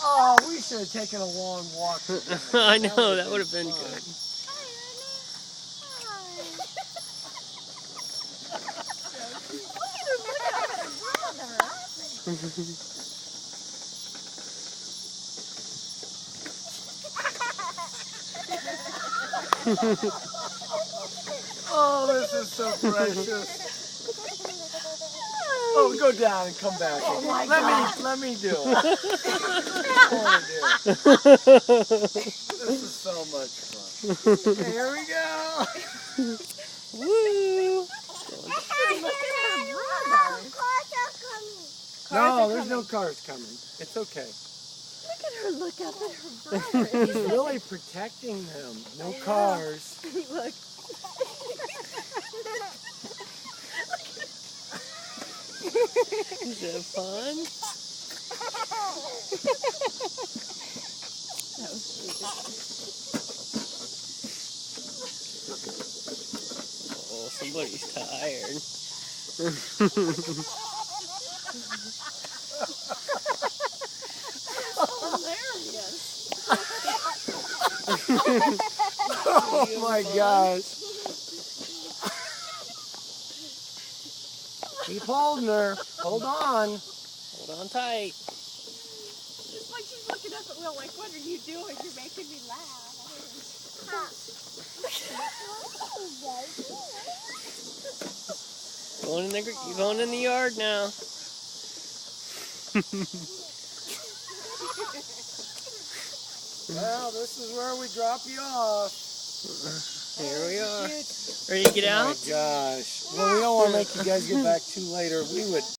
Oh, we should have taken a long walk together. I know, that would have been good. Oh, this is so precious. Oh, go down and come back. Oh my Let me do it. This is so much fun. Okay, here we go. Woo! No, there's no cars coming. It's okay. Look at her look up at her brother. He's really protecting them. No cars. Look. Is that fun? That was sweet. Oh, somebody's tired. Oh my gosh. Keep holding her. Hold on. Hold on tight. It's like she's looking up at Will like, what are you doing? You're making me laugh. You're going in the yard now. Well, this is where we drop you off. Here we are. Ready to get out? Oh my gosh. Well, we don't want to make you guys get back too later. We would